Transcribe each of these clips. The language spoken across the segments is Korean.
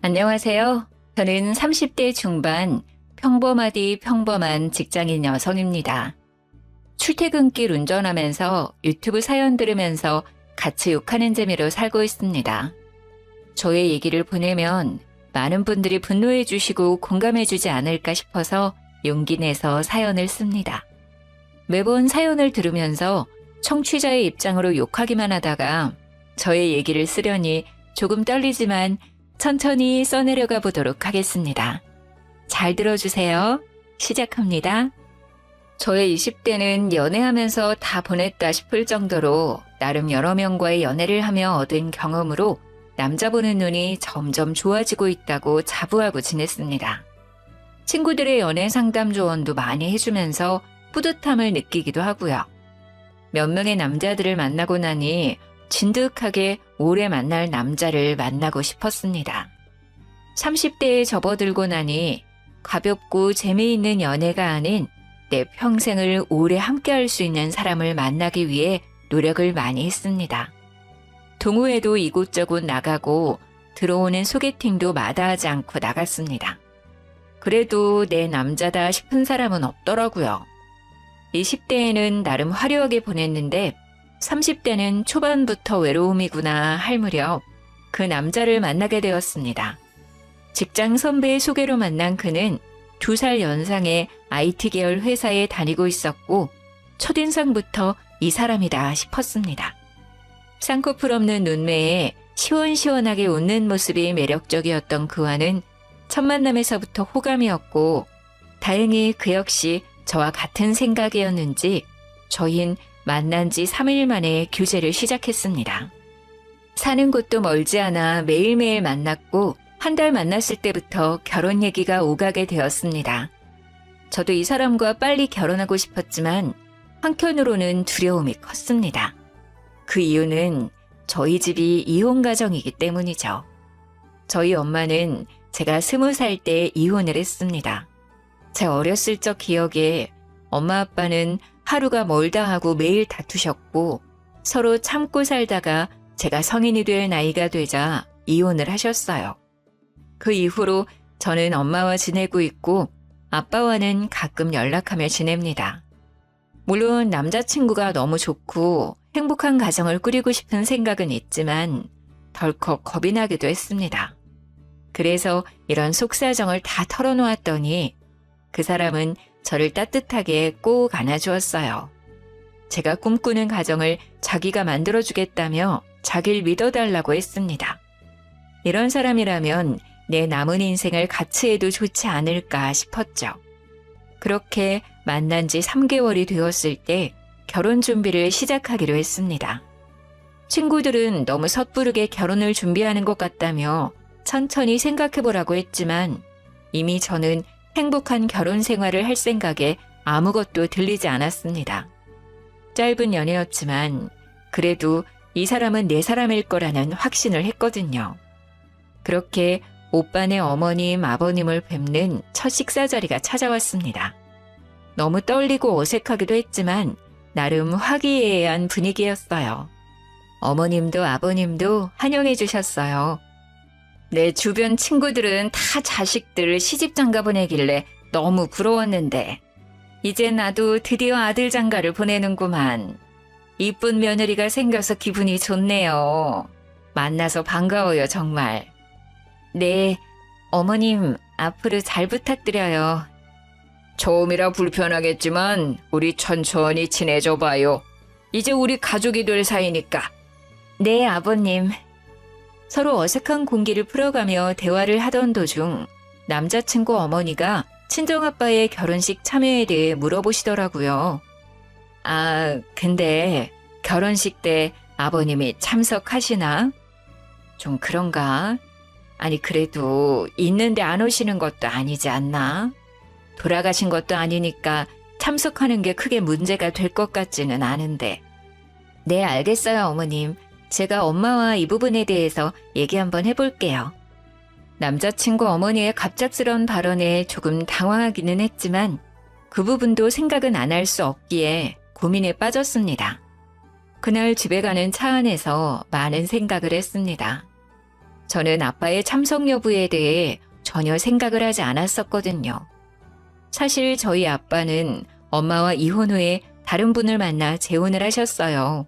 안녕하세요. 저는 30대 중반 평범하디 평범한 직장인 여성입니다. 출퇴근길 운전하면서 유튜브 사연 들으면서 같이 욕하는 재미로 살고 있습니다. 저의 얘기를 보내면 많은 분들이 분노해 주시고 공감해 주지 않을까 싶어서 용기 내서 사연을 씁니다. 매번 사연을 들으면서 청취자의 입장으로 욕하기만 하다가 저의 얘기를 쓰려니 조금 떨리지만 천천히 써내려가 보도록 하겠습니다. 잘 들어주세요. 시작합니다. 저의 20대는 연애하면서 다 보냈다 싶을 정도로 나름 여러 명과의 연애를 하며 얻은 경험으로 남자 보는 눈이 점점 좋아지고 있다고 자부하고 지냈습니다. 친구들의 연애 상담 조언도 많이 해주면서 뿌듯함을 느끼기도 하고요. 몇 명의 남자들을 만나고 나니 진득하게 오래 만날 남자를 만나고 싶었습니다. 30대에 접어들고 나니 가볍고 재미있는 연애가 아닌 내 평생을 오래 함께할 수 있는 사람을 만나기 위해 노력을 많이 했습니다. 동호회도 이곳저곳 나가고 들어오는 소개팅도 마다하지 않고 나갔습니다. 그래도 내 남자다 싶은 사람은 없더라고요. 20대에는 나름 화려하게 보냈는데 30대는 초반부터 외로움이구나 할 무렵 그 남자를 만나게 되었습니다. 직장 선배의 소개로 만난 그는 2살 연상의 IT 계열 회사에 다니고 있었고 첫인상부터 이 사람이다 싶었습니다. 쌍꺼풀 없는 눈매에 시원시원하게 웃는 모습이 매력적이었던 그와는 첫 만남에서부터 호감이었고 다행히 그 역시 저와 같은 생각이었는지 저흰 만난 지 3일 만에 교제를 시작했습니다. 사는 곳도 멀지 않아 매일매일 만났고 한 달 만났을 때부터 결혼 얘기가 오가게 되었습니다. 저도 이 사람과 빨리 결혼하고 싶었지만 한편으로는 두려움이 컸습니다. 그 이유는 저희 집이 이혼 가정이기 때문이죠. 저희 엄마는 제가 20살 때 이혼을 했습니다. 제 어렸을 적 기억에 엄마 아빠는 하루가 멀다 하고 매일 다투셨고 서로 참고 살다가 제가 성인이 될 나이가 되자 이혼을 하셨어요. 그 이후로 저는 엄마와 지내고 있고 아빠와는 가끔 연락하며 지냅니다. 물론 남자친구가 너무 좋고 행복한 가정을 꾸리고 싶은 생각은 있지만 덜컥 겁이 나기도 했습니다. 그래서 이런 속사정을 다 털어놓았더니 그 사람은 저를 따뜻하게 꼭 안아주었어요. 제가 꿈꾸는 가정을 자기가 만들어주겠다며 자기를 믿어달라고 했습니다. 이런 사람이라면 내 남은 인생을 같이 해도 좋지 않을까 싶었죠. 그렇게 만난 지 3개월이 되었을 때 결혼 준비를 시작하기로 했습니다. 친구들은 너무 섣부르게 결혼을 준비하는 것 같다며 천천히 생각해보라고 했지만 이미 저는 행복한 결혼 생활을 할 생각에 아무것도 들리지 않았습니다. 짧은 연애였지만 그래도 이 사람은 내 사람일 거라는 확신을 했거든요. 그렇게 오빠네 어머님, 아버님을 뵙는 첫 식사 자리가 찾아왔습니다. 너무 떨리고 어색하기도 했지만 나름 화기애애한 분위기였어요. 어머님도 아버님도 환영해 주셨어요. 내 주변 친구들은 다 자식들 시집 장가 보내길래 너무 부러웠는데 이제 나도 드디어 아들 장가를 보내는구만. 이쁜 며느리가 생겨서 기분이 좋네요. 만나서 반가워요 정말. 네, 어머님 앞으로 잘 부탁드려요. 처음이라 불편하겠지만 우리 천천히 지내줘 봐요. 이제 우리 가족이 될 사이니까. 네, 아버님. 서로 어색한 공기를 풀어가며 대화를 하던 도중 남자친구 어머니가 친정아빠의 결혼식 참여에 대해 물어보시더라고요. 아, 근데 결혼식 때 아버님이 참석하시나? 좀 그런가? 아니 그래도 있는데 안 오시는 것도 아니지 않나? 돌아가신 것도 아니니까 참석하는 게 크게 문제가 될 것 같지는 않은데. 네, 알겠어요, 어머님. 제가 엄마와 이 부분에 대해서 얘기 한번 해볼게요. 남자친구 어머니의 갑작스러운 발언에 조금 당황하기는 했지만 그 부분도 생각은 안 할 수 없기에 고민에 빠졌습니다. 그날 집에 가는 차 안에서 많은 생각을 했습니다. 저는 아빠의 참석 여부에 대해 전혀 생각을 하지 않았었거든요. 사실 저희 아빠는 엄마와 이혼 후에 다른 분을 만나 재혼을 하셨어요.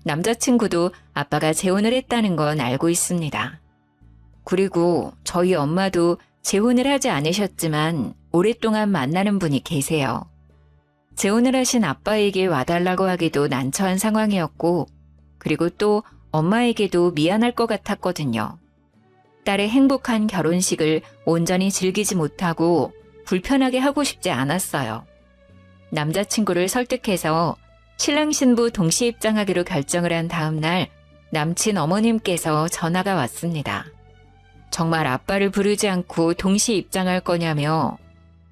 남자친구도 아빠가 재혼을 했다는 건 알고 있습니다. 그리고 저희 엄마도 재혼을 하지 않으셨지만 오랫동안 만나는 분이 계세요. 재혼을 하신 아빠에게 와달라고 하기도 난처한 상황이었고, 그리고 또 엄마에게도 미안할 것 같았거든요. 딸의 행복한 결혼식을 온전히 즐기지 못하고 불편하게 하고 싶지 않았어요. 남자친구를 설득해서 신랑 신부 동시 입장하기로 결정을 한 다음 날 남친 어머님께서 전화가 왔습니다. 정말 아빠를 부르지 않고 동시 입장할 거냐며,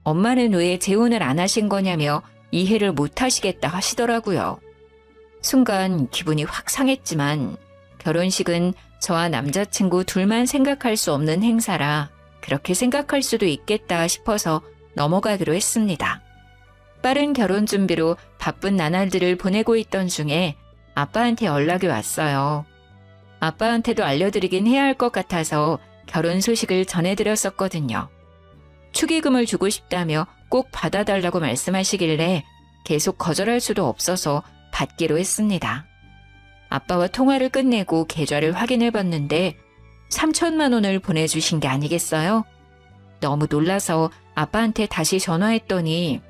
엄마는 왜 재혼을 안 하신 거냐며 이해를 못 하시겠다 하시더라고요. 순간 기분이 확 상했지만 결혼식은 저와 남자친구 둘만 생각할 수 없는 행사라 그렇게 생각할 수도 있겠다 싶어서 넘어가기로 했습니다. 빠른 결혼 준비로 바쁜 나날들을 보내고 있던 중에 아빠한테 연락이 왔어요. 아빠한테도 알려드리긴 해야 할 것 같아서 결혼 소식을 전해드렸었거든요. 축의금을 주고 싶다며 꼭 받아달라고 말씀하시길래 계속 거절할 수도 없어서 받기로 했습니다. 아빠와 통화를 끝내고 계좌를 확인해봤는데 3천만 원을 보내주신 게 아니겠어요? 너무 놀라서 아빠한테 다시 전화했더니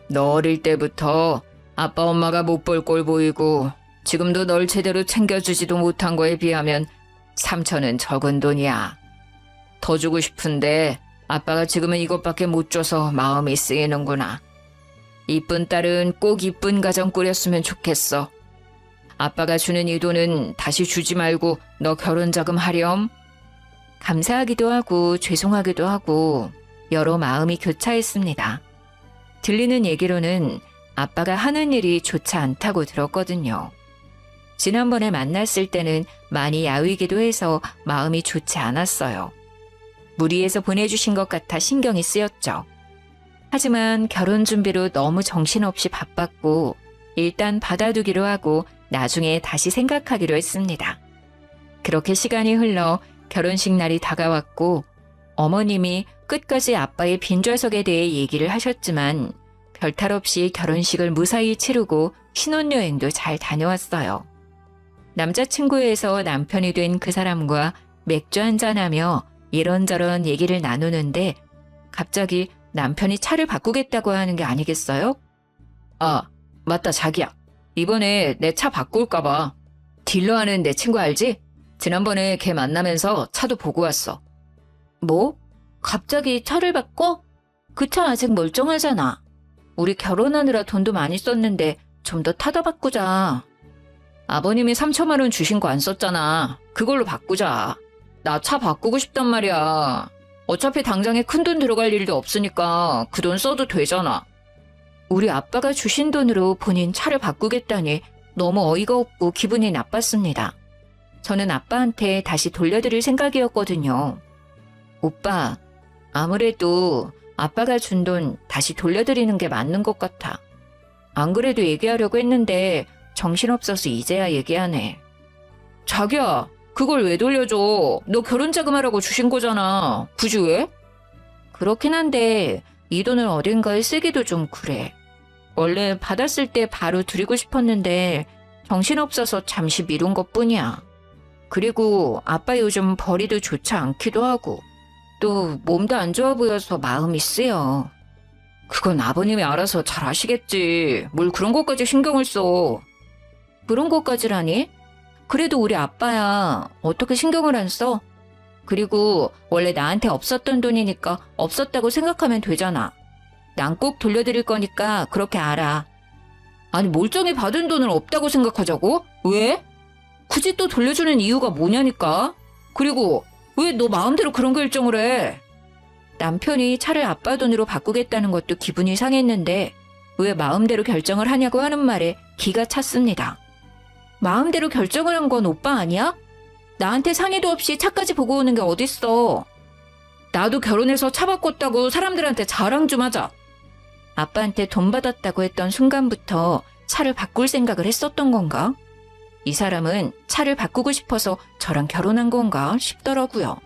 너 어릴 때부터 아빠 엄마가 못 볼 꼴 보이고 지금도 널 제대로 챙겨주지도 못한 거에 비하면 3천은 적은 돈이야. 더 주고 싶은데 아빠가 지금은 이것밖에 못 줘서 마음이 쓰이는구나. 이쁜 딸은 꼭 이쁜 가정 꾸렸으면 좋겠어. 아빠가 주는 이 돈은 다시 주지 말고 너 결혼 자금 하렴. 감사하기도 하고 죄송하기도 하고 여러 마음이 교차했습니다. 들리는 얘기로는 아빠가 하는 일이 좋지 않다고 들었거든요. 지난번에 만났을 때는 많이 야위기도 해서 마음이 좋지 않았어요. 무리해서 보내주신 것 같아 신경이 쓰였죠. 하지만 결혼 준비로 너무 정신없이 바빴고 일단 받아두기로 하고 나중에 다시 생각하기로 했습니다. 그렇게 시간이 흘러 결혼식 날이 다가왔고 어머님이 끝까지 아빠의 빈좌석에 대해 얘기를 하셨지만 별탈 없이 결혼식을 무사히 치르고 신혼여행도 잘 다녀왔어요. 남자친구에서 남편이 된 그 사람과 맥주 한잔하며 이런저런 얘기를 나누는데 갑자기 남편이 차를 바꾸겠다고 하는 게 아니겠어요? 아, 맞다 자기야. 이번에 내 차 바꿀까 봐. 딜러 하는 내 친구 알지? 지난번에 걔 만나면서 차도 보고 왔어. 뭐? 갑자기 차를 바꿔? 그 차 아직 멀쩡하잖아. 우리 결혼하느라 돈도 많이 썼는데 좀 더 타다 바꾸자. 아버님이 3천만 원 주신 거 안 썼잖아. 그걸로 바꾸자. 나 차 바꾸고 싶단 말이야. 어차피 당장에 큰돈 들어갈 일도 없으니까 그 돈 써도 되잖아. 우리 아빠가 주신 돈으로 본인 차를 바꾸겠다니 너무 어이가 없고 기분이 나빴습니다. 저는 아빠한테 다시 돌려드릴 생각이었거든요. 오빠, 아무래도 아빠가 준 돈 다시 돌려드리는 게 맞는 것 같아. 안 그래도 얘기하려고 했는데 정신없어서 이제야 얘기하네. 자기야, 그걸 왜 돌려줘? 너 결혼자금 하라고 주신 거잖아. 굳이 왜? 그렇긴 한데 이 돈을 어딘가에 쓰기도 좀 그래. 원래 받았을 때 바로 드리고 싶었는데 정신없어서 잠시 미룬 것뿐이야. 그리고 아빠 요즘 벌이도 좋지 않기도 하고 또 몸도 안 좋아 보여서 마음이 쓰여. 그건 아버님이 알아서 잘 아시겠지. 뭘 그런 것까지 신경을 써. 그런 것까지라니? 그래도 우리 아빠야. 어떻게 신경을 안 써? 그리고 원래 나한테 없었던 돈이니까 없었다고 생각하면 되잖아. 난 꼭 돌려드릴 거니까 그렇게 알아. 아니 멀쩡히 받은 돈을 없다고 생각하자고? 왜? 굳이 또 돌려주는 이유가 뭐냐니까? 그리고 왜 너 마음대로 그런 결정을 해? 남편이 차를 아빠 돈으로 바꾸겠다는 것도 기분이 상했는데 왜 마음대로 결정을 하냐고 하는 말에 기가 찼습니다. 마음대로 결정을 한 건 오빠 아니야? 나한테 상의도 없이 차까지 보고 오는 게 어딨어. 나도 결혼해서 차 바꿨다고 사람들한테 자랑 좀 하자. 아빠한테 돈 받았다고 했던 순간부터 차를 바꿀 생각을 했었던 건가? 이 사람은 차를 바꾸고 싶어서 저랑 결혼한 건가 싶더라고요.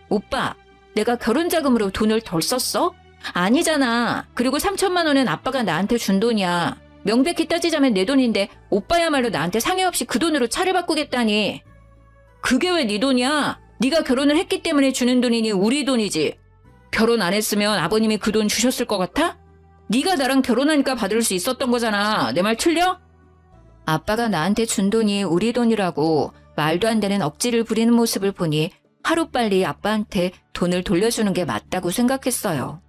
오빠, 내가 결혼 자금으로 돈을 덜 썼어? 아니잖아. 그리고 3천만 원은 아빠가 나한테 준 돈이야. 명백히 따지자면 내 돈인데 오빠야말로 나한테 상의 없이 그 돈으로 차를 바꾸겠다니. 그게 왜 네 돈이야? 네가 결혼을 했기 때문에 주는 돈이니 우리 돈이지. 결혼 안 했으면 아버님이 그 돈 주셨을 것 같아? 네가 나랑 결혼하니까 받을 수 있었던 거잖아. 내 말 틀려? 아빠가 나한테 준 돈이 우리 돈이라고 말도 안 되는 억지를 부리는 모습을 보니 하루빨리 아빠한테 돈을 돌려주는 게 맞다고 생각했어요.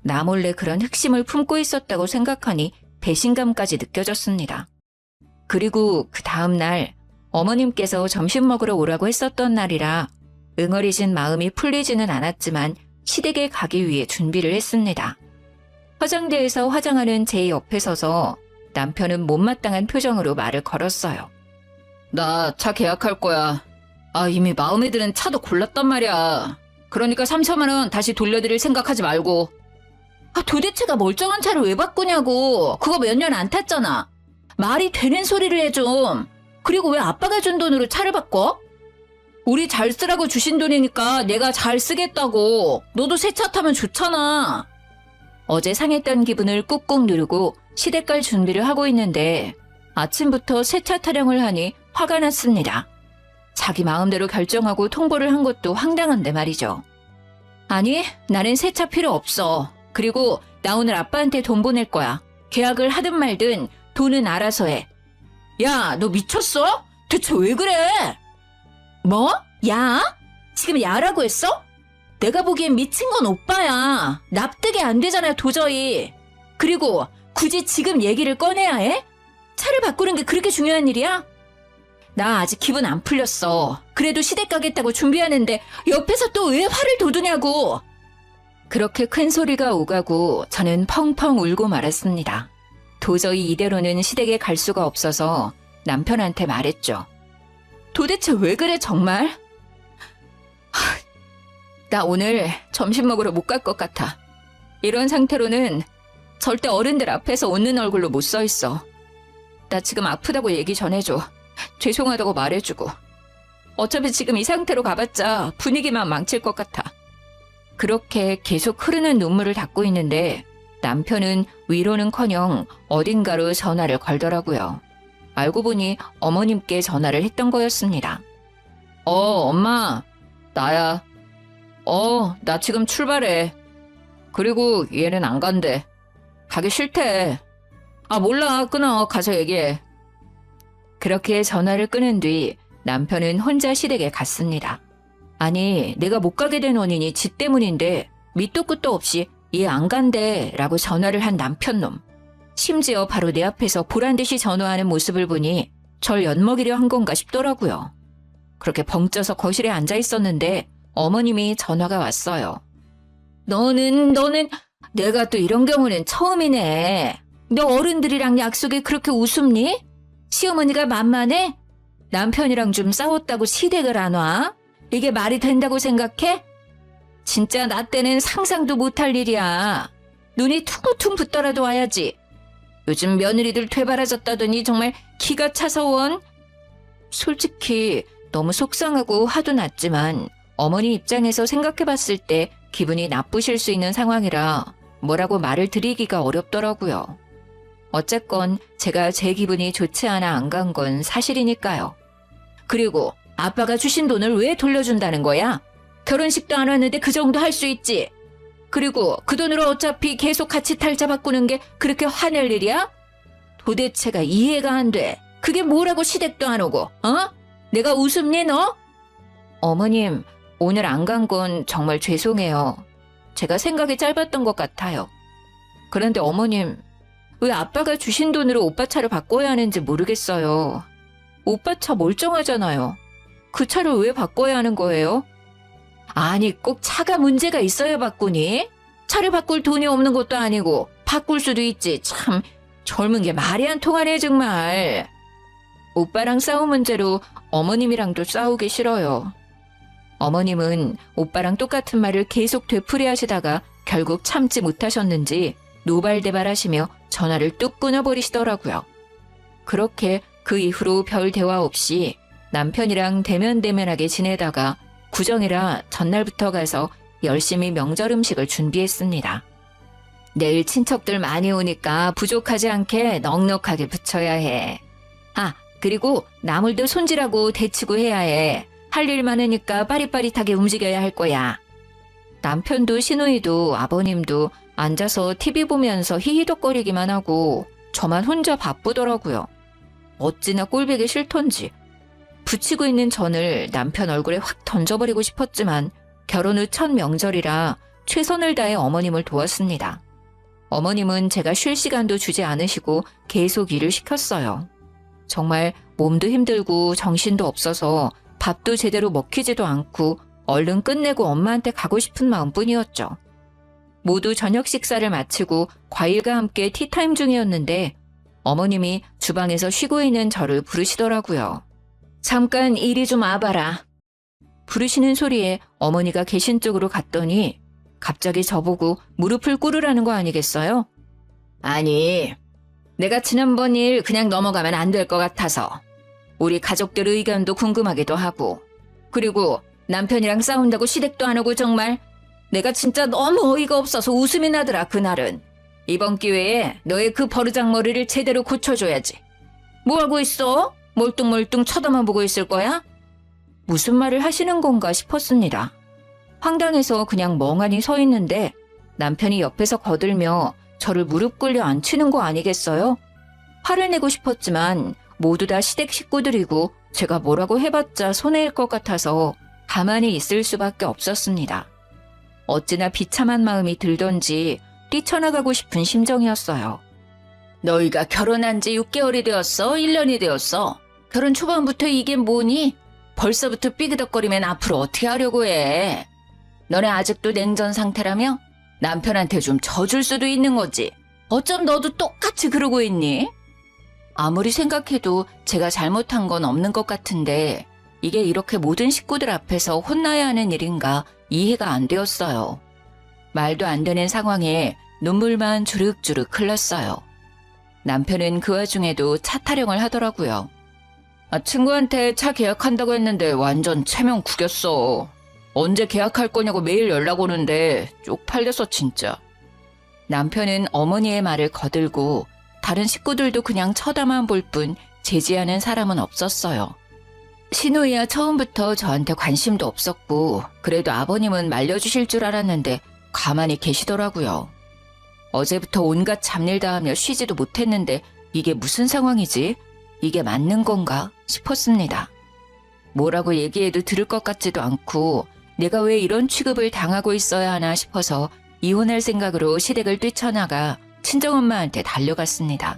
나 몰래 그런 흑심을 품고 있었다고 생각하니 배신감까지 느껴졌습니다. 그리고 그 다음 날 어머님께서 점심 먹으러 오라고 했었던 날이라 응어리진 마음이 풀리지는 않았지만 시댁에 가기 위해 준비를 했습니다. 화장대에서 화장하는 제 옆에 서서 남편은 못마땅한 표정으로 말을 걸었어요. 나 차 계약할 거야. 이미 마음에 드는 차도 골랐단 말이야. 그러니까 3천만 원 다시 돌려드릴 생각하지 말고. 도대체가 멀쩡한 차를 왜 바꾸냐고. 그거 몇 년 안 탔잖아. 말이 되는 소리를 해 좀. 그리고 왜 아빠가 준 돈으로 차를 바꿔? 우리 잘 쓰라고 주신 돈이니까 내가 잘 쓰겠다고. 너도 새 차 타면 좋잖아. 어제 상했던 기분을 꾹꾹 누르고 시댁 갈 준비를 하고 있는데 아침부터 새 차 타령을 하니 화가 났습니다. 자기 마음대로 결정하고 통보를 한 것도 황당한데 말이죠. 아니, 나는 새 차 필요 없어. 그리고 나 오늘 아빠한테 돈 보낼 거야. 계약을 하든 말든 돈은 알아서 해. 야, 너 미쳤어? 대체 왜 그래? 뭐? 야? 지금 야라고 했어? 내가 보기엔 미친 건 오빠야. 납득이 안 되잖아, 도저히. 그리고 굳이 지금 얘기를 꺼내야 해? 차를 바꾸는 게 그렇게 중요한 일이야? 나 아직 기분 안 풀렸어. 그래도 시댁 가겠다고 준비하는데 옆에서 또 왜 화를 돋우냐고. 그렇게 큰 소리가 오가고 저는 펑펑 울고 말았습니다. 도저히 이대로는 시댁에 갈 수가 없어서 남편한테 말했죠. 도대체 왜 그래 정말? 나 오늘 점심 먹으러 못 갈 것 같아. 이런 상태로는 절대 어른들 앞에서 웃는 얼굴로 못 서 있어. 나 지금 아프다고 얘기 전해줘. 죄송하다고 말해주고. 어차피 지금 이 상태로 가봤자 분위기만 망칠 것 같아. 그렇게 계속 흐르는 눈물을 닦고 있는데 남편은 위로는커녕 어딘가로 전화를 걸더라고요. 알고 보니 어머님께 전화를 했던 거였습니다. 엄마, 나야. 나 지금 출발해. 그리고 얘는 안 간대. 가기 싫대. 몰라. 끊어. 가서 얘기해. 그렇게 전화를 끊은 뒤 남편은 혼자 시댁에 갔습니다. 아니, 내가 못 가게 된 원인이 지 때문인데 밑도 끝도 없이 얘 안 간대 라고 전화를 한 남편놈. 심지어 바로 내 앞에서 보란듯이 전화하는 모습을 보니 절 엿먹이려 한 건가 싶더라고요. 그렇게 벙쪄서 거실에 앉아 있었는데 어머님이 전화가 왔어요. 너는 내가 또 이런 경우는 처음이네. 너 어른들이랑 약속에 그렇게 우습니? 시어머니가 만만해? 남편이랑 좀 싸웠다고 시댁을 안 와? 이게 말이 된다고 생각해? 진짜 나 때는 상상도 못할 일이야. 눈이 퉁퉁 붙더라도 와야지. 요즘 며느리들 되바라졌다더니 정말 기가 차서 원. 솔직히 너무 속상하고 화도 났지만 어머니 입장에서 생각해봤을 때 기분이 나쁘실 수 있는 상황이라 뭐라고 말을 드리기가 어렵더라고요. 어쨌건 제가 제 기분이 좋지 않아 안 간 건 사실이니까요. 그리고 아빠가 주신 돈을 왜 돌려준다는 거야? 결혼식도 안 왔는데 그 정도 할 수 있지. 그리고 그 돈으로 어차피 계속 같이 탈자 바꾸는 게 그렇게 화낼 일이야? 도대체가 이해가 안 돼. 그게 뭐라고 시댁도 안 오고, 내가 웃음니 너? 어머님, 오늘 안 간 건 정말 죄송해요. 제가 생각이 짧았던 것 같아요. 그런데 어머님, 왜 아빠가 주신 돈으로 오빠 차를 바꿔야 하는지 모르겠어요. 오빠 차 멀쩡하잖아요. 그 차를 왜 바꿔야 하는 거예요? 아니, 꼭 차가 문제가 있어야 바꾸니? 차를 바꿀 돈이 없는 것도 아니고 바꿀 수도 있지. 참 젊은 게 말이 안 통하네 정말. 오빠랑 싸운 문제로 어머님이랑도 싸우기 싫어요. 어머님은 오빠랑 똑같은 말을 계속 되풀이하시다가 결국 참지 못하셨는지 노발대발하시며 전화를 뚝 끊어버리시더라고요. 그렇게 그 이후로 별 대화 없이 남편이랑 대면대면하게 지내다가 구정이라 전날부터 가서 열심히 명절 음식을 준비했습니다. 내일 친척들 많이 오니까 부족하지 않게 넉넉하게 부쳐야 해. 아, 그리고 나물도 손질하고 데치고 해야 해. 할 일 많으니까 빠릿빠릿하게 움직여야 할 거야. 남편도 시누이도 아버님도 앉아서 TV 보면서 히히덕거리기만 하고 저만 혼자 바쁘더라고요. 어찌나 꼴보기 싫던지. 부치고 있는 전을 남편 얼굴에 확 던져버리고 싶었지만 결혼 후 첫 명절이라 최선을 다해 어머님을 도왔습니다. 어머님은 제가 쉴 시간도 주지 않으시고 계속 일을 시켰어요. 정말 몸도 힘들고 정신도 없어서 밥도 제대로 먹히지도 않고 얼른 끝내고 엄마한테 가고 싶은 마음뿐이었죠. 모두 저녁 식사를 마치고 과일과 함께 티타임 중이었는데 어머님이 주방에서 쉬고 있는 저를 부르시더라고요. 잠깐 이리 좀 와봐라. 부르시는 소리에 어머니가 계신 쪽으로 갔더니 갑자기 저보고 무릎을 꿇으라는 거 아니겠어요? 아니, 내가 지난번 일 그냥 넘어가면 안 될 것 같아서. 우리 가족들 의견도 궁금하기도 하고. 그리고 남편이랑 싸운다고 시댁도 안 오고 정말 내가 진짜 너무 어이가 없어서 웃음이 나더라 그날은. 이번 기회에 너의 그 버르장머리를 제대로 고쳐줘야지. 뭐하고 있어? 멀뚱멀뚱 쳐다만 보고 있을 거야? 무슨 말을 하시는 건가 싶었습니다. 황당해서 그냥 멍하니 서 있는데 남편이 옆에서 거들며 저를 무릎 꿇려 앉히는 거 아니겠어요? 화를 내고 싶었지만 모두 다 시댁 식구들이고 제가 뭐라고 해봤자 손해일 것 같아서 가만히 있을 수밖에 없었습니다. 어찌나 비참한 마음이 들던지 뛰쳐나가고 싶은 심정이었어요. 너희가 결혼한 지 6개월이 되었어? 1년이 되었어? 결혼 초반부터 이게 뭐니? 벌써부터 삐그덕거리면 앞으로 어떻게 하려고 해? 너네 아직도 냉전 상태라며? 남편한테 좀 져줄 수도 있는 거지. 어쩜 너도 똑같이 그러고 있니? 아무리 생각해도 제가 잘못한 건 없는 것 같은데 이게 이렇게 모든 식구들 앞에서 혼나야 하는 일인가 이해가 안 되었어요. 말도 안 되는 상황에 눈물만 주룩주룩 흘렀어요. 남편은 그 와중에도 차 타령을 하더라고요. 친구한테 차 계약한다고 했는데 완전 체면 구겼어. 언제 계약할 거냐고 매일 연락 오는데 쪽팔려서 진짜. 남편은 어머니의 말을 거들고 다른 식구들도 그냥 쳐다만 볼 뿐 제지하는 사람은 없었어요. 시누이야 처음부터 저한테 관심도 없었고 그래도 아버님은 말려주실 줄 알았는데 가만히 계시더라고요. 어제부터 온갖 잡일 다 하며 쉬지도 못했는데 이게 무슨 상황이지? 이게 맞는 건가 싶었습니다. 뭐라고 얘기해도 들을 것 같지도 않고 내가 왜 이런 취급을 당하고 있어야 하나 싶어서 이혼할 생각으로 시댁을 뛰쳐나가 친정엄마한테 달려갔습니다.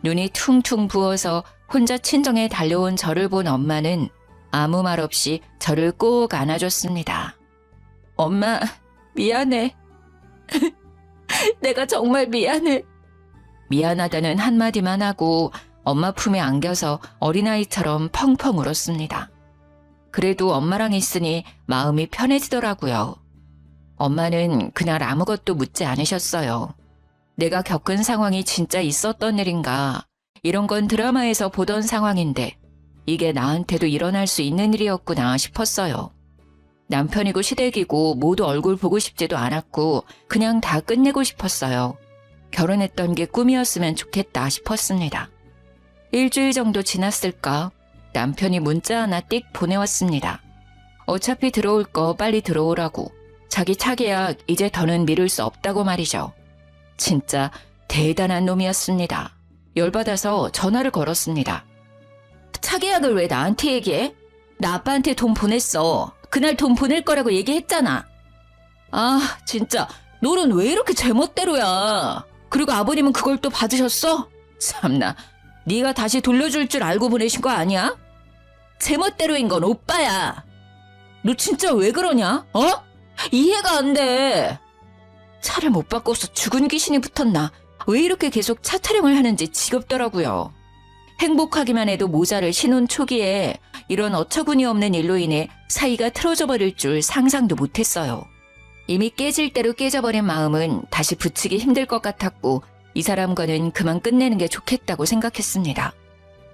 눈이 퉁퉁 부어서 혼자 친정에 달려온 저를 본 엄마는 아무 말 없이 저를 꼭 안아줬습니다. 엄마, 미안해. 내가 정말 미안해. 미안하다는 한마디만 하고 엄마 품에 안겨서 어린아이처럼 펑펑 울었습니다. 그래도 엄마랑 있으니 마음이 편해지더라고요. 엄마는 그날 아무것도 묻지 않으셨어요. 내가 겪은 상황이 진짜 있었던 일인가, 이런 건 드라마에서 보던 상황인데 이게 나한테도 일어날 수 있는 일이었구나 싶었어요. 남편이고 시댁이고 모두 얼굴 보고 싶지도 않았고 그냥 다 끝내고 싶었어요. 결혼했던 게 꿈이었으면 좋겠다 싶었습니다. 일주일 정도 지났을까 남편이 문자 하나 띡 보내왔습니다. 어차피 들어올 거 빨리 들어오라고. 자기 차 계약 이제 더는 미룰 수 없다고 말이죠. 진짜 대단한 놈이었습니다. 열받아서 전화를 걸었습니다. 차 계약을 왜 나한테 얘기해? 나 아빠한테 돈 보냈어. 그날 돈 보낼 거라고 얘기했잖아. 아, 진짜 너는 왜 이렇게 제멋대로야. 그리고 아버님은 그걸 또 받으셨어? 참나, 네가 다시 돌려줄 줄 알고 보내신 거 아니야? 제멋대로인 건 오빠야. 너 진짜 왜 그러냐? 어? 이해가 안 돼. 차를 못 바꿔서 죽은 귀신이 붙었나? 왜 이렇게 계속 차 타령을 하는지 지겹더라고요. 행복하기만 해도 모자를 신혼 초기에 이런 어처구니 없는 일로 인해 사이가 틀어져 버릴 줄 상상도 못했어요. 이미 깨질 대로 깨져버린 마음은 다시 붙이기 힘들 것 같았고 이 사람과는 그만 끝내는 게 좋겠다고 생각했습니다.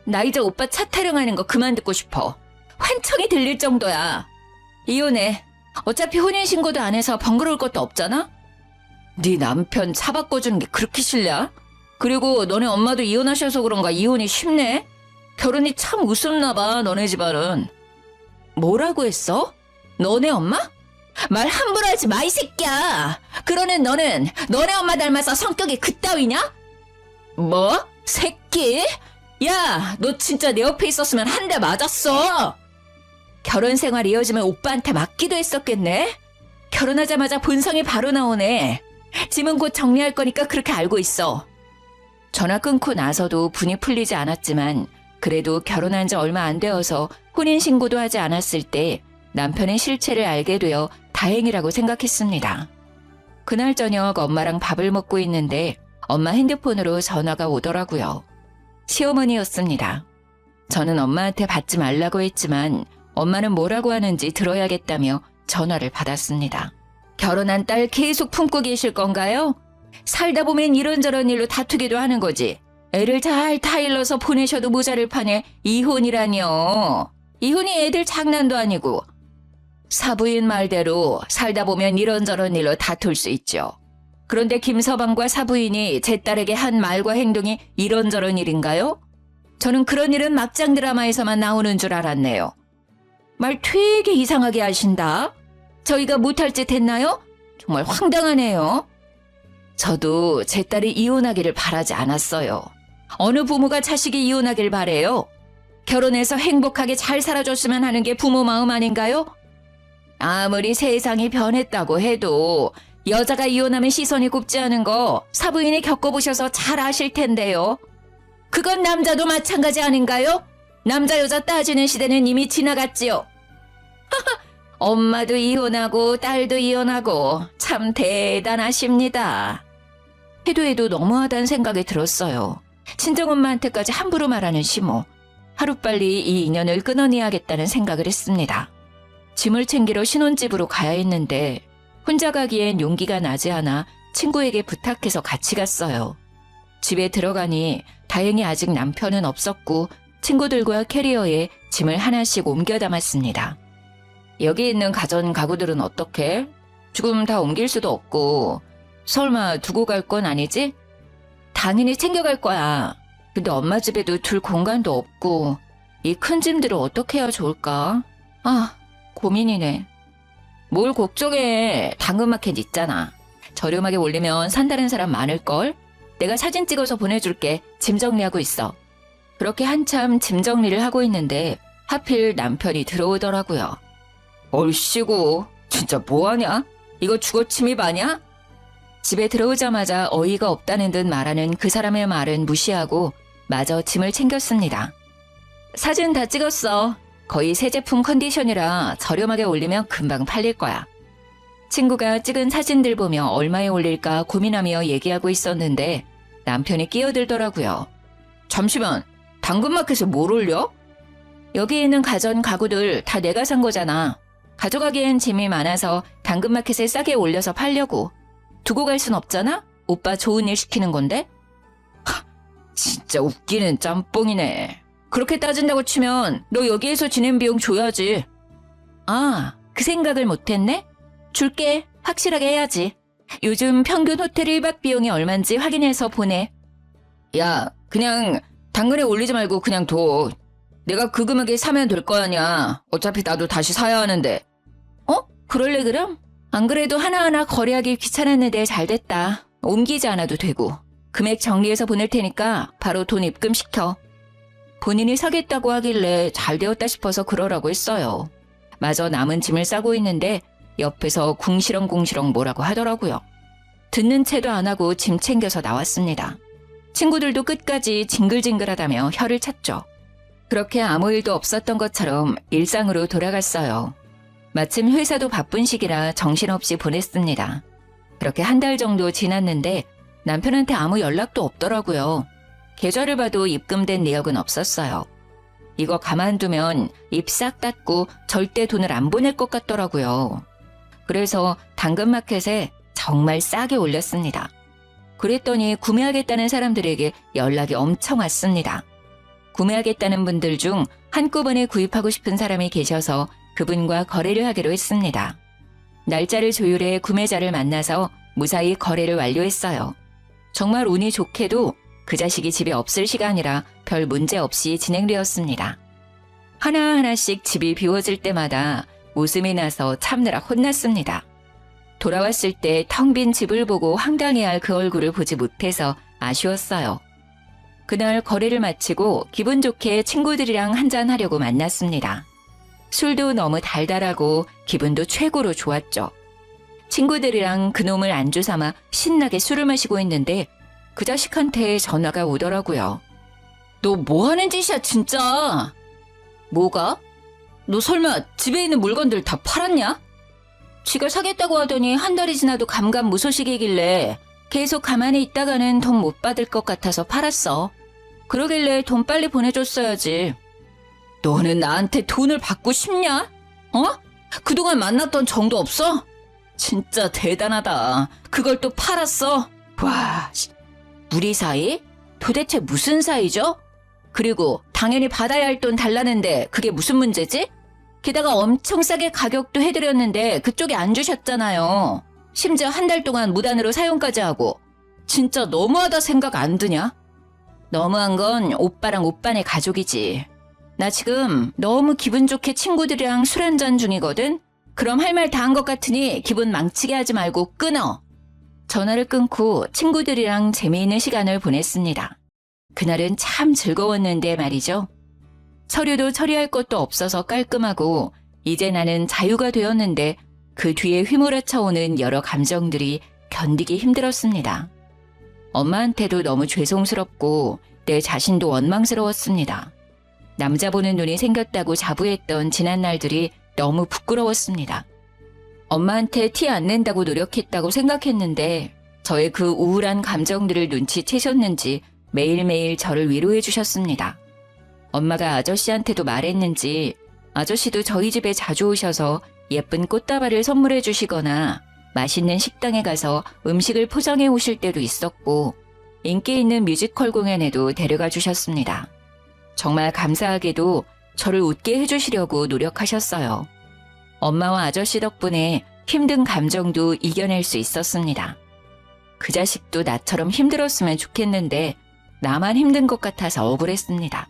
나 이제 오빠 차 타령하는 거 그만 듣고 싶어. 환청이 들릴 정도야. 이혼해. 어차피 혼인신고도 안 해서 번거로울 것도 없잖아? 네 남편 차 바꿔주는 게 그렇게 싫냐? 그리고 너네 엄마도 이혼하셔서 그런가 이혼이 쉽네? 결혼이 참 우습나 봐, 너네 집안은. 뭐라고 했어? 너네 엄마? 말 함부로 하지 마, 이 새끼야. 그러는 너는 너네 엄마 닮아서 성격이 그따위냐? 뭐? 새끼? 야, 너 진짜 내 옆에 있었으면 한 대 맞았어. 결혼 생활 이어지면 오빠한테 맞기도 했었겠네? 결혼하자마자 본성이 바로 나오네. 짐은 곧 정리할 거니까 그렇게 알고 있어. 전화 끊고 나서도 분이 풀리지 않았지만 그래도 결혼한 지 얼마 안 되어서 혼인신고도 하지 않았을 때 남편의 실체를 알게 되어 다행이라고 생각했습니다. 그날 저녁 엄마랑 밥을 먹고 있는데 엄마 핸드폰으로 전화가 오더라고요. 시어머니였습니다. 저는 엄마한테 받지 말라고 했지만 엄마는 뭐라고 하는지 들어야겠다며 전화를 받았습니다. 결혼한 딸 계속 품고 계실 건가요? 살다 보면 이런저런 일로 다투기도 하는 거지. 애를 잘 타일러서 보내셔도 모자를 판에 이혼이라뇨. 이혼이 애들 장난도 아니고. 사부인 말대로 살다 보면 이런저런 일로 다툴 수 있죠. 그런데 김서방과 사부인이 제 딸에게 한 말과 행동이 이런저런 일인가요? 저는 그런 일은 막장 드라마에서만 나오는 줄 알았네요. 말 되게 이상하게 하신다. 저희가 못할 짓 했나요? 정말 황당하네요. 저도 제 딸이 이혼하기를 바라지 않았어요. 어느 부모가 자식이 이혼하길 바래요? 결혼해서 행복하게 잘 살아줬으면 하는 게 부모 마음 아닌가요? 아무리 세상이 변했다고 해도 여자가 이혼하면 시선이 곱지 않은 거 사부인이 겪어보셔서 잘 아실 텐데요. 그건 남자도 마찬가지 아닌가요? 남자 여자 따지는 시대는 이미 지나갔지요. 엄마도 이혼하고 딸도 이혼하고 참 대단하십니다. 해도 너무하다는 생각이 들었어요. 친정엄마한테까지 함부로 말하는 시모. 하루빨리 이 인연을 끊어내야겠다는 생각을 했습니다. 짐을 챙기러 신혼집으로 가야 했는데 혼자 가기엔 용기가 나지 않아 친구에게 부탁해서 같이 갔어요. 집에 들어가니 다행히 아직 남편은 없었고 친구들과 캐리어에 짐을 하나씩 옮겨 담았습니다. 여기 있는 가전 가구들은 어떻게? 지금 다 옮길 수도 없고 설마 두고 갈 건 아니지? 당연히 챙겨갈 거야. 근데 엄마 집에도 둘 공간도 없고 이 큰 짐들을 어떻게 해야 좋을까? 아, 고민이네. 뭘 걱정해. 당근마켓 있잖아. 저렴하게 올리면 산다는 사람 많을걸? 내가 사진 찍어서 보내줄게. 짐 정리하고 있어. 그렇게 한참 짐 정리를 하고 있는데 하필 남편이 들어오더라고요. 얼씨구, 진짜 뭐하냐? 이거 주거 침입 아냐? 집에 들어오자마자 어이가 없다는 듯 말하는 그 사람의 말은 무시하고 마저 짐을 챙겼습니다. 사진 다 찍었어. 거의 새 제품 컨디션이라 저렴하게 올리면 금방 팔릴 거야. 친구가 찍은 사진들 보며 얼마에 올릴까 고민하며 얘기하고 있었는데 남편이 끼어들더라고요. 잠시만, 당근마켓에 뭘 올려? 여기 있는 가전 가구들 다 내가 산 거잖아. 가져가기엔 짐이 많아서 당근마켓에 싸게 올려서 팔려고. 두고 갈 순 없잖아? 오빠 좋은 일 시키는 건데? 진짜 웃기는 짬뽕이네. 그렇게 따진다고 치면 너 여기에서 지낸 비용 줘야지. 아, 그 생각을 못했네? 줄게. 확실하게 해야지. 요즘 평균 호텔 1박 비용이 얼만지 확인해서 보내. 야, 그냥 당근에 올리지 말고 그냥 둬. 내가 그 금액에 사면 될 거 아니야. 어차피 나도 다시 사야 하는데. 그럴래 그럼? 안 그래도 하나하나 거래하기 귀찮았는데 잘 됐다. 옮기지 않아도 되고. 금액 정리해서 보낼 테니까 바로 돈 입금시켜. 본인이 사겠다고 하길래 잘 되었다 싶어서 그러라고 했어요. 마저 남은 짐을 싸고 있는데 옆에서 궁시렁궁시렁 뭐라고 하더라고요. 듣는 채도 안 하고 짐 챙겨서 나왔습니다. 친구들도 끝까지 징글징글하다며 혀를 찼죠. 그렇게 아무 일도 없었던 것처럼 일상으로 돌아갔어요. 마침 회사도 바쁜 시기라 정신없이 보냈습니다. 그렇게 한 달 정도 지났는데 남편한테 아무 연락도 없더라고요. 계좌를 봐도 입금된 내역은 없었어요. 이거 가만두면 입 싹 닫고 절대 돈을 안 보낼 것 같더라고요. 그래서 당근마켓에 정말 싸게 올렸습니다. 그랬더니 구매하겠다는 사람들에게 연락이 엄청 왔습니다. 구매하겠다는 분들 중 한꺼번에 구입하고 싶은 사람이 계셔서 그분과 거래를 하기로 했습니다. 날짜를 조율해 구매자를 만나서 무사히 거래를 완료했어요. 정말 운이 좋게도 그 자식이 집에 없을 시간이라 별 문제 없이 진행되었습니다. 하나하나씩 집이 비워질 때마다 웃음이 나서 참느라 혼났습니다. 돌아왔을 때 텅 빈 집을 보고 황당해할 그 얼굴을 보지 못해서 아쉬웠어요. 그날 거래를 마치고 기분 좋게 친구들이랑 한잔하려고 만났습니다. 술도 너무 달달하고 기분도 최고로 좋았죠. 친구들이랑 그놈을 안주 삼아 신나게 술을 마시고 있는데 그 자식한테 전화가 오더라고요. 너 뭐 하는 짓이야 진짜? 뭐가? 너 설마 집에 있는 물건들 다 팔았냐? 지가 사겠다고 하더니 한 달이 지나도 감감무소식이길래 계속 가만히 있다가는 돈 못 받을 것 같아서 팔았어. 그러길래 돈 빨리 보내줬어야지. 너는 나한테 돈을 받고 싶냐? 어? 그동안 만났던 정도 없어? 진짜 대단하다. 그걸 또 팔았어? 와, 우리 사이? 도대체 무슨 사이죠? 그리고 당연히 받아야 할 돈 달라는데 그게 무슨 문제지? 게다가 엄청 싸게 가격도 해드렸는데 그쪽이 안 주셨잖아요. 심지어 한 달 동안 무단으로 사용까지 하고. 진짜 너무하다 생각 안 드냐? 너무한 건 오빠랑 오빠네 가족이지. 나 지금 너무 기분 좋게 친구들이랑 술 한잔 중이거든? 그럼 할 말 다 한 것 같으니 기분 망치게 하지 말고 끊어. 전화를 끊고 친구들이랑 재미있는 시간을 보냈습니다. 그날은 참 즐거웠는데 말이죠. 서류도 처리할 것도 없어서 깔끔하고 이제 나는 자유가 되었는데 그 뒤에 휘몰아쳐 오는 여러 감정들이 견디기 힘들었습니다. 엄마한테도 너무 죄송스럽고 내 자신도 원망스러웠습니다. 남자 보는 눈이 생겼다고 자부했던 지난 날들이 너무 부끄러웠습니다. 엄마한테 티 안 낸다고 노력했다고 생각했는데 저의 그 우울한 감정들을 눈치채셨는지 매일매일 저를 위로해 주셨습니다. 엄마가 아저씨한테도 말했는지 아저씨도 저희 집에 자주 오셔서 예쁜 꽃다발을 선물해 주시거나 맛있는 식당에 가서 음식을 포장해 오실 때도 있었고 인기 있는 뮤지컬 공연에도 데려가 주셨습니다. 정말 감사하게도 저를 웃게 해주시려고 노력하셨어요. 엄마와 아저씨 덕분에 힘든 감정도 이겨낼 수 있었습니다. 그 자식도 나처럼 힘들었으면 좋겠는데 나만 힘든 것 같아서 억울했습니다.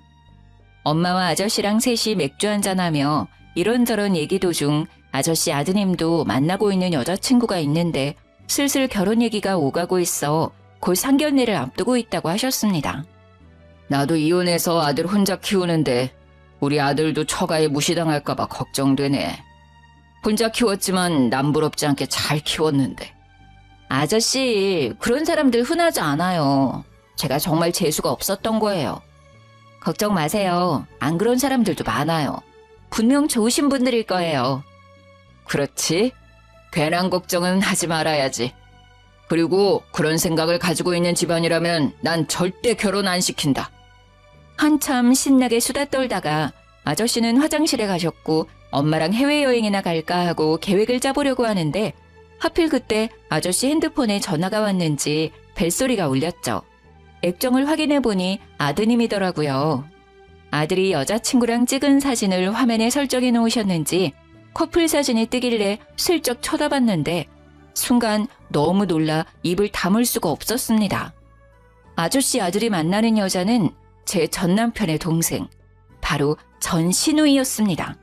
엄마와 아저씨랑 셋이 맥주 한잔하며 이런저런 얘기 도중 아저씨 아드님도 만나고 있는 여자친구가 있는데 슬슬 결혼 얘기가 오가고 있어 곧 상견례를 앞두고 있다고 하셨습니다. 나도 이혼해서 아들 혼자 키우는데 우리 아들도 처가에 무시당할까봐 걱정되네. 혼자 키웠지만 남부럽지 않게 잘 키웠는데. 아저씨, 그런 사람들 흔하지 않아요. 제가 정말 재수가 없었던 거예요. 걱정 마세요. 안 그런 사람들도 많아요. 분명 좋으신 분들일 거예요. 그렇지. 괜한 걱정은 하지 말아야지. 그리고 그런 생각을 가지고 있는 집안이라면 난 절대 결혼 안 시킨다. 한참 신나게 수다 떨다가 아저씨는 화장실에 가셨고 엄마랑 해외여행이나 갈까 하고 계획을 짜보려고 하는데 하필 그때 아저씨 핸드폰에 전화가 왔는지 벨소리가 울렸죠. 액정을 확인해보니 아드님이더라고요. 아들이 여자친구랑 찍은 사진을 화면에 설정해 놓으셨는지 커플 사진이 뜨길래 슬쩍 쳐다봤는데 순간 너무 놀라 입을 다물 수가 없었습니다. 아저씨 아들이 만나는 여자는 제 전남편의 동생, 바로 전신우이였습니다.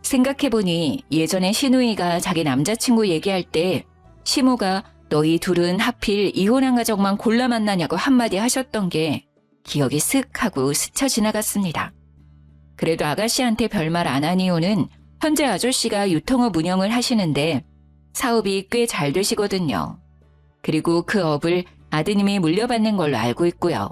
생각해보니 예전에 신우이가 자기 남자친구 얘기할 때 시모가 너희 둘은 하필 이혼한 가족만 골라 만나냐고 한마디 하셨던 게 기억이 쓱 하고 스쳐 지나갔습니다. 그래도 아가씨한테 별말 안 한 이유는 현재 아저씨가 유통업 운영을 하시는데 사업이 꽤 잘 되시거든요. 그리고 그 업을 아드님이 물려받는 걸로 알고 있고요.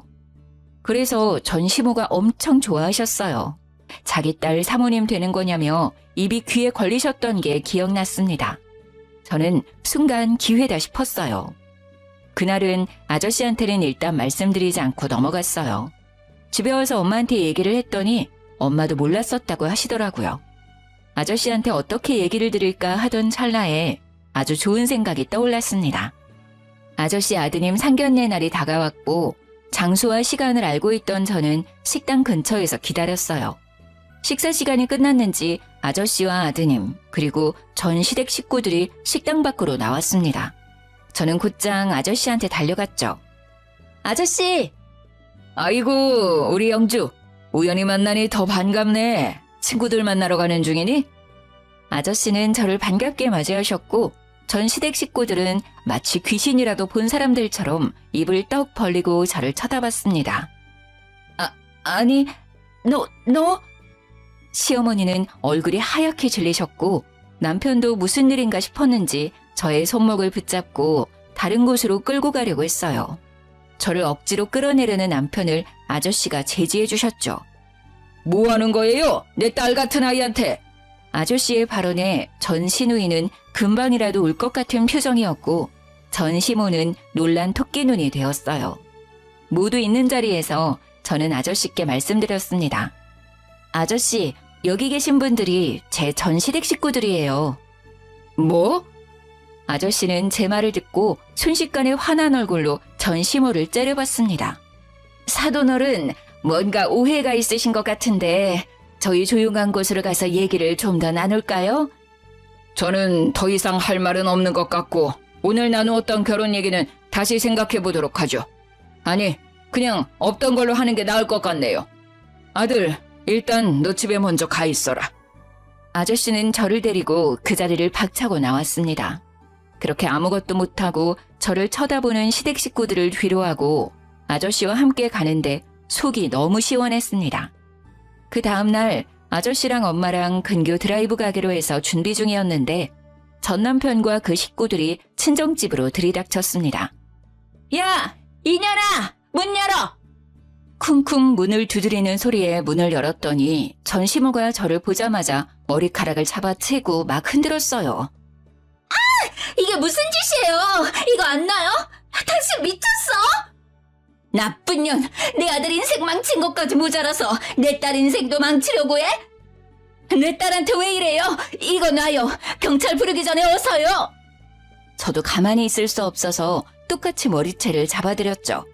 그래서 전 시모가 엄청 좋아하셨어요. 자기 딸 사모님 되는 거냐며 입이 귀에 걸리셨던 게 기억났습니다. 저는 순간 기회다 싶었어요. 그날은 아저씨한테는 일단 말씀드리지 않고 넘어갔어요. 집에 와서 엄마한테 얘기를 했더니 엄마도 몰랐었다고 하시더라고요. 아저씨한테 어떻게 얘기를 드릴까 하던 찰나에 아주 좋은 생각이 떠올랐습니다. 아저씨 아드님 상견례 날이 다가왔고 장소와 시간을 알고 있던 저는 식당 근처에서 기다렸어요. 식사 시간이 끝났는지 아저씨와 아드님 그리고 전 시댁 식구들이 식당 밖으로 나왔습니다. 저는 곧장 아저씨한테 달려갔죠. 아저씨! 아이고 우리 영주 우연히 만나니 더 반갑네. 친구들 만나러 가는 중이니? 아저씨는 저를 반갑게 맞이하셨고 전 시댁 식구들은 마치 귀신이라도 본 사람들처럼 입을 떡 벌리고 저를 쳐다봤습니다. 아니 너? 시어머니는 얼굴이 하얗게 질리셨고 남편도 무슨 일인가 싶었는지 저의 손목을 붙잡고 다른 곳으로 끌고 가려고 했어요. 저를 억지로 끌어내려는 남편을 아저씨가 제지해 주셨죠. 뭐 하는 거예요? 내 딸 같은 아이한테. 아저씨의 발언에 전 시누이는 금방이라도 울 것 같은 표정이었고 전 시모는 놀란 토끼눈이 되었어요. 모두 있는 자리에서 저는 아저씨께 말씀드렸습니다. 아저씨, 여기 계신 분들이 제 전 시댁 식구들이에요. 뭐? 아저씨는 제 말을 듣고 순식간에 화난 얼굴로 전 시모를 째려봤습니다. 사돈어른, 뭔가 오해가 있으신 것 같은데 저희 조용한 곳으로 가서 얘기를 좀 더 나눌까요? 저는 더 이상 할 말은 없는 것 같고 오늘 나누었던 결혼 얘기는 다시 생각해 보도록 하죠. 아니, 그냥 없던 걸로 하는 게 나을 것 같네요. 아들, 일단 너 집에 먼저 가 있어라. 아저씨는 저를 데리고 그 자리를 박차고 나왔습니다. 그렇게 아무것도 못하고 저를 쳐다보는 시댁 식구들을 뒤로하고 아저씨와 함께 가는데 속이 너무 시원했습니다. 그 다음날 아저씨랑 엄마랑 근교 드라이브 가기로 해서 준비 중이었는데 전 남편과 그 식구들이 친정집으로 들이닥쳤습니다. 야! 이년아! 문 열어! 쿵쿵 문을 두드리는 소리에 문을 열었더니 전 시모가 저를 보자마자 머리카락을 잡아채고 막 흔들었어요. 이게 무슨 짓이에요? 이거 안 나요? 당신 미쳤어? 나쁜 년, 내 아들 인생 망친 것까지 모자라서 내 딸 인생도 망치려고 해? 내 딸한테 왜 이래요? 이거 놔요. 경찰 부르기 전에 어서요. 저도 가만히 있을 수 없어서 똑같이 머리채를 잡아드렸죠.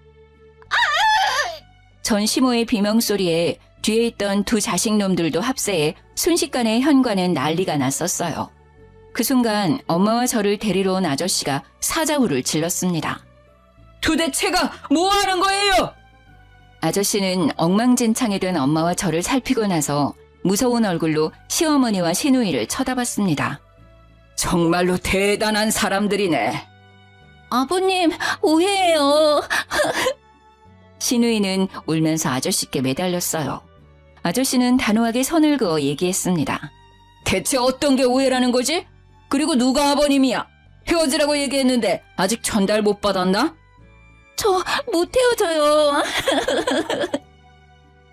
전 시모의 비명소리에 뒤에 있던 두 자식놈들도 합세해 순식간에 현관엔 난리가 났었어요. 그 순간 엄마와 저를 데리러 온 아저씨가 사자후를 질렀습니다. 도대체가 뭐 하는 거예요? 아저씨는 엉망진창이 된 엄마와 저를 살피고 나서 무서운 얼굴로 시어머니와 시누이를 쳐다봤습니다. 정말로 대단한 사람들이네. 아버님, 오해예요. 시누이는 울면서 아저씨께 매달렸어요. 아저씨는 단호하게 선을 그어 얘기했습니다. 대체 어떤 게 오해라는 거지? 그리고 누가 아버님이야? 헤어지라고 얘기했는데 아직 전달 못 받았나? 저 못 헤어져요.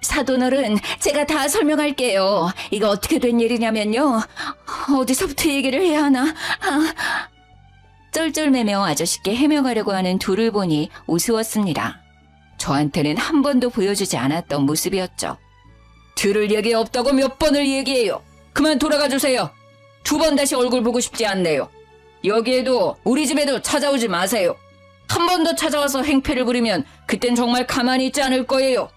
사돈어른, 제가 다 설명할게요. 이거 어떻게 된 일이냐면요. 어디서부터 얘기를 해야 하나? 쩔쩔매며 아저씨께 해명하려고 하는 둘을 보니 우스웠습니다. 저한테는 한 번도 보여주지 않았던 모습이었죠. 들을 얘기 없다고 몇 번을 얘기해요. 그만 돌아가 주세요. 2번 다시 얼굴 보고 싶지 않네요. 여기에도 우리 집에도 찾아오지 마세요. 한 번 더 찾아와서 행패를 부리면 그땐 정말 가만히 있지 않을 거예요.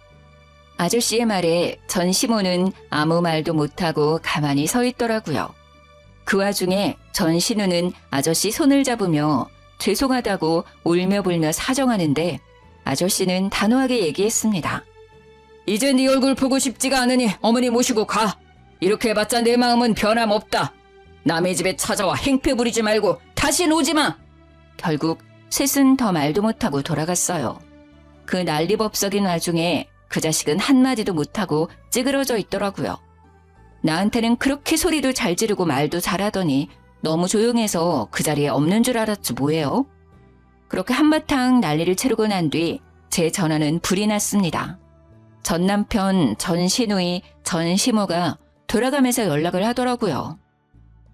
아저씨의 말에 전 시모는 아무 말도 못하고 가만히 서 있더라고요. 그 와중에 전 시누는 아저씨 손을 잡으며 죄송하다고 울며불며 사정하는데 아저씨는 단호하게 얘기했습니다. 이제 네 얼굴 보고 싶지가 않으니 어머니 모시고 가. 이렇게 해봤자 내 마음은 변함없다. 남의 집에 찾아와 행패 부리지 말고 다신 오지 마. 결국 셋은 더 말도 못하고 돌아갔어요. 그 난리법석인 와중에 그 자식은 한마디도 못하고 찌그러져 있더라고요. 나한테는 그렇게 소리도 잘 지르고 말도 잘하더니 너무 조용해서 그 자리에 없는 줄 알았지 뭐예요. 그렇게 한바탕 난리를 치르고 난 뒤 제 전화는 불이 났습니다. 전 남편, 전 시누이, 전 시모가 돌아가면서 연락을 하더라고요.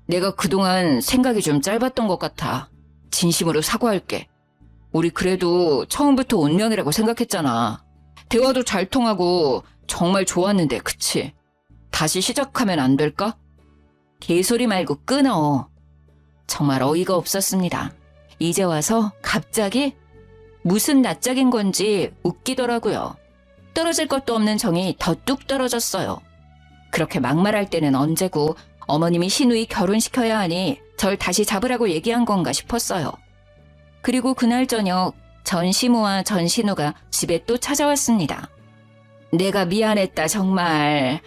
내가 그동안 생각이 좀 짧았던 것 같아. 진심으로 사과할게. 우리 그래도 처음부터 운명이라고 생각했잖아. 대화도 잘 통하고 정말 좋았는데 그치? 다시 시작하면 안 될까? 개소리 말고 끊어. 정말 어이가 없었습니다. 이제 와서 갑자기? 무슨 낯짝인 건지 웃기더라고요. 떨어질 것도 없는 정이 더 뚝 떨어졌어요. 그렇게 막말할 때는 언제고 어머님이 시누이 결혼시켜야 하니 절 다시 잡으라고 얘기한 건가 싶었어요. 그리고 그날 저녁 전시모와 전신우가 집에 또 찾아왔습니다. 내가 미안했다 정말.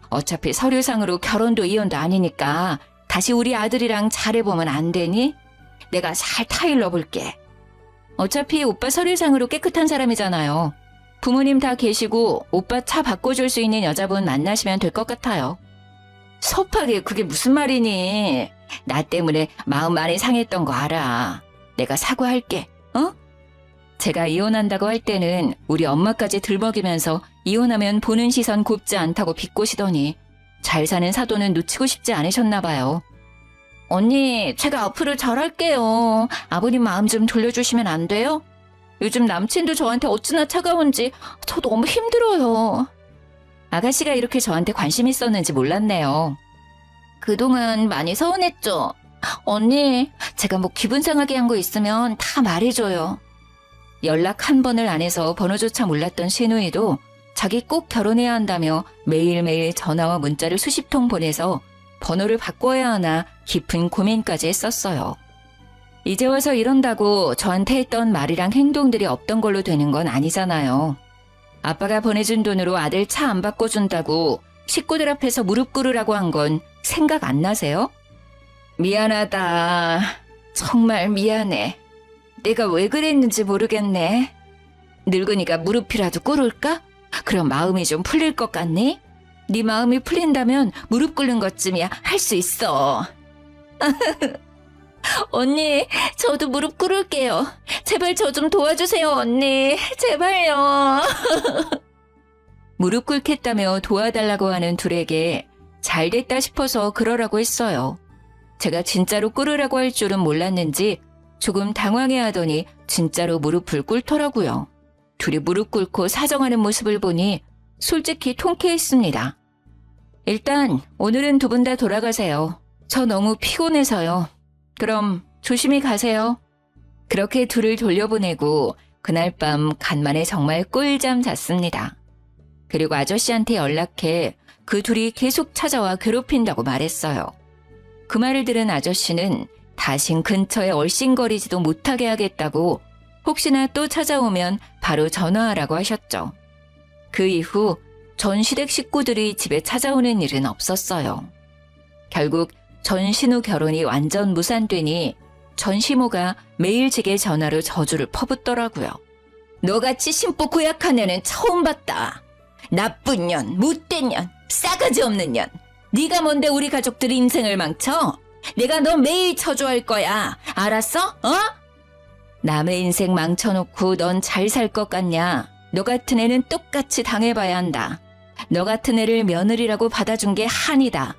어차피 서류상으로 결혼도 이혼도 아니니까 다시 우리 아들이랑 잘해보면 안 되니? 내가 잘 타일러 볼게. 어차피 오빠 서류상으로 깨끗한 사람이잖아요. 부모님 다 계시고 오빠 차 바꿔줄 수 있는 여자분 만나시면 될 것 같아요. 섭하게 그게 무슨 말이니? 나 때문에 마음 많이 상했던 거 알아. 내가 사과할게. 제가 이혼한다고 할 때는 우리 엄마까지 들먹이면서 이혼하면 보는 시선 곱지 않다고 비꼬시더니 잘 사는 사돈은 놓치고 싶지 않으셨나 봐요. 언니, 제가 앞으로 잘할게요. 아버님 마음 좀 돌려주시면 안 돼요? 요즘 남친도 저한테 어찌나 차가운지 저 너무 힘들어요. 아가씨가 이렇게 저한테 관심 있었는지 몰랐네요. 그동안 많이 서운했죠? 언니, 제가 뭐 기분 상하게 한 거 있으면 다 말해줘요. 연락 한 번을 안 해서 번호조차 몰랐던 시누이도 자기 꼭 결혼해야 한다며 매일매일 전화와 문자를 수십 통 보내서 번호를 바꿔야 하나 깊은 고민까지 했었어요. 이제 와서 이런다고 저한테 했던 말이랑 행동들이 없던 걸로 되는 건 아니잖아요. 아빠가 보내준 돈으로 아들 차 안 바꿔준다고 식구들 앞에서 무릎 꿇으라고 한 건 생각 안 나세요? 미안하다. 정말 미안해. 내가 왜 그랬는지 모르겠네. 늙으니까 무릎이라도 꿇을까? 그럼 마음이 좀 풀릴 것 같니? 네 마음이 풀린다면 무릎 꿇는 것쯤이야 할 수 있어. 언니, 저도 무릎 꿇을게요. 제발 저 좀 도와주세요, 언니. 제발요. 무릎 꿇겠다며 도와달라고 하는 둘에게 잘 됐다 싶어서 그러라고 했어요. 제가 진짜로 꿇으라고 할 줄은 몰랐는지 조금 당황해하더니 진짜로 무릎을 꿇더라고요. 둘이 무릎 꿇고 사정하는 모습을 보니 솔직히 통쾌했습니다. 일단 오늘은 두 분 다 돌아가세요. 저 너무 피곤해서요. 그럼 조심히 가세요. 그렇게 둘을 돌려보내고 그날 밤 간만에 정말 꿀잠 잤습니다. 그리고 아저씨한테 연락해 그 둘이 계속 찾아와 괴롭힌다고 말했어요. 그 말을 들은 아저씨는 다신 근처에 얼씬거리지도 못하게 하겠다고 혹시나 또 찾아오면 바로 전화하라고 하셨죠. 그 이후 전 시댁 식구들이 집에 찾아오는 일은 없었어요. 결국 전신우 결혼이 완전 무산되니 전시모가 매일 제게 전화로 저주를 퍼붓더라고요. 너같이 심보 고약한 애는 처음 봤다. 나쁜 년, 못된 년, 싸가지 없는 년. 네가 뭔데 우리 가족들 인생을 망쳐? 내가 너 매일 처주할 거야. 알았어? 남의 인생 망쳐놓고 넌 잘 살 것 같냐? 너 같은 애는 똑같이 당해봐야 한다. 너 같은 애를 며느리라고 받아준 게 한이다.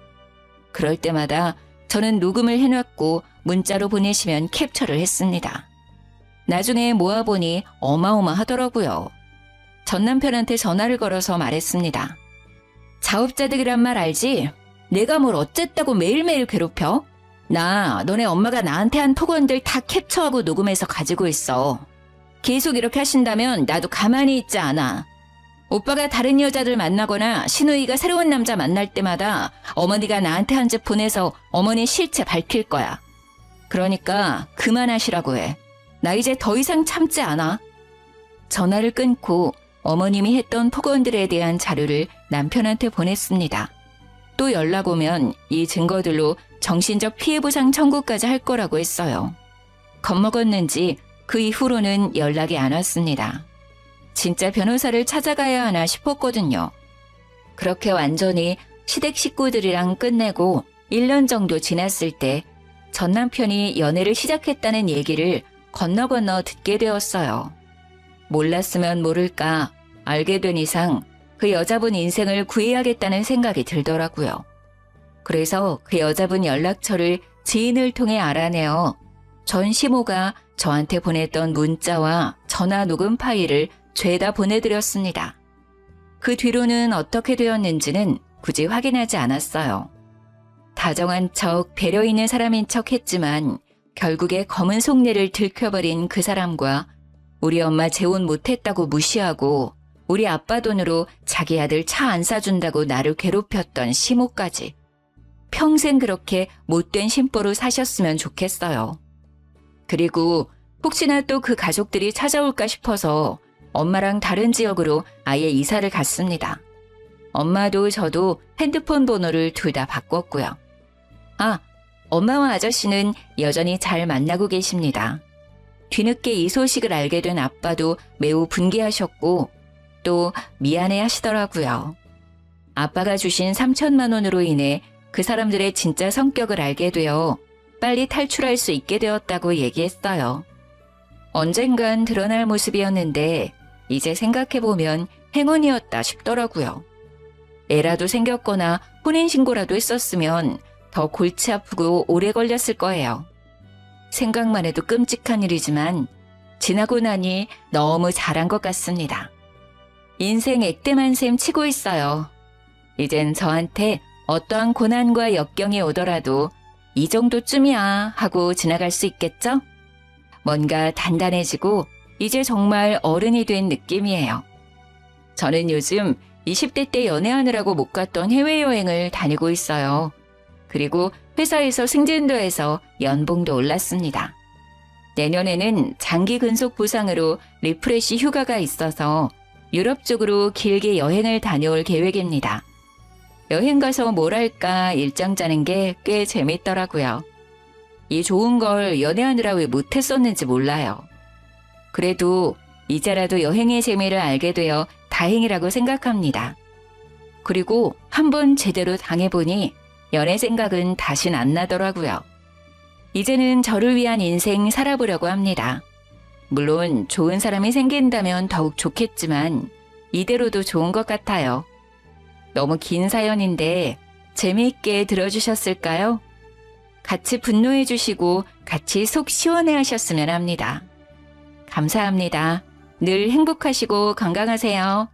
그럴 때마다 저는 녹음을 해놨고 문자로 보내시면 캡처를 했습니다. 나중에 모아보니 어마어마하더라고요. 전 남편한테 전화를 걸어서 말했습니다. 자업자득이란 말 알지? 내가 뭘 어쨌다고 매일매일 괴롭혀? 나 너네 엄마가 나한테 한 톡언들 다 캡처하고 녹음해서 가지고 있어. 계속 이렇게 하신다면 나도 가만히 있지 않아. 오빠가 다른 여자들 만나거나 시누이가 새로운 남자 만날 때마다 어머니가 나한테 한 집 보내서 어머니 실체 밝힐 거야. 그러니까 그만하시라고 해. 나 이제 더 이상 참지 않아. 전화를 끊고 어머님이 했던 폭언들에 대한 자료를 남편한테 보냈습니다. 또 연락 오면 이 증거들로 정신적 피해보상 청구까지 할 거라고 했어요. 겁먹었는지 그 이후로는 연락이 안 왔습니다. 진짜 변호사를 찾아가야 하나 싶었거든요. 그렇게 완전히 시댁 식구들이랑 끝내고 1년 정도 지났을 때 전 남편이 연애를 시작했다는 얘기를 건너 듣게 되었어요. 몰랐으면 모를까 알게 된 이상 그 여자분 인생을 구해야겠다는 생각이 들더라고요. 그래서 그 여자분 연락처를 지인을 통해 알아내어 전 시모가 저한테 보냈던 문자와 전화 녹음 파일을 죄다 보내드렸습니다. 그 뒤로는 어떻게 되었는지는 굳이 확인하지 않았어요. 다정한 척, 배려 있는 사람인 척 했지만 결국에 검은 속내를 들켜버린 그 사람과 우리 엄마 재혼 못했다고 무시하고 우리 아빠 돈으로 자기 아들 차 안 사준다고 나를 괴롭혔던 시모까지. 평생 그렇게 못된 심보로 사셨으면 좋겠어요. 그리고 혹시나 또 그 가족들이 찾아올까 싶어서 엄마랑 다른 지역으로 아예 이사를 갔습니다. 엄마도 저도 핸드폰 번호를 둘 다 바꿨고요. 아, 엄마와 아저씨는 여전히 잘 만나고 계십니다. 뒤늦게 이 소식을 알게 된 아빠도 매우 분개하셨고 또 미안해 하시더라고요. 아빠가 주신 3천만 원으로 인해 그 사람들의 진짜 성격을 알게 되어 빨리 탈출할 수 있게 되었다고 얘기했어요. 언젠간 드러날 모습이었는데 이제 생각해보면 행운이었다 싶더라고요. 애라도 생겼거나 혼인신고라도 했었으면 더 골치 아프고 오래 걸렸을 거예요. 생각만 해도 끔찍한 일이지만 지나고 나니 너무 잘한 것 같습니다. 인생 액땜한 셈 치고 있어요. 이젠 저한테 어떠한 고난과 역경이 오더라도 이 정도쯤이야 하고 지나갈 수 있겠죠? 뭔가 단단해지고 이제 정말 어른이 된 느낌이에요. 저는 요즘 20대 때 연애하느라고 못 갔던 해외여행을 다니고 있어요. 그리고 회사에서 승진도 해서 연봉도 올랐습니다. 내년에는 장기 근속 보상으로 리프레시 휴가가 있어서 유럽 쪽으로 길게 여행을 다녀올 계획입니다. 여행 가서 뭘 할까 일정 짜는 게 꽤 재밌더라고요. 이 좋은 걸 연애하느라 왜 못했었는지 몰라요. 그래도 이제라도 여행의 재미를 알게 되어 다행이라고 생각합니다. 그리고 한번 제대로 당해보니 연애 생각은 다신 안 나더라고요. 이제는 저를 위한 인생 살아보려고 합니다. 물론 좋은 사람이 생긴다면 더욱 좋겠지만 이대로도 좋은 것 같아요. 너무 긴 사연인데 재미있게 들어주셨을까요? 같이 분노해 주시고 같이 속 시원해 하셨으면 합니다. 감사합니다. 늘 행복하시고 건강하세요.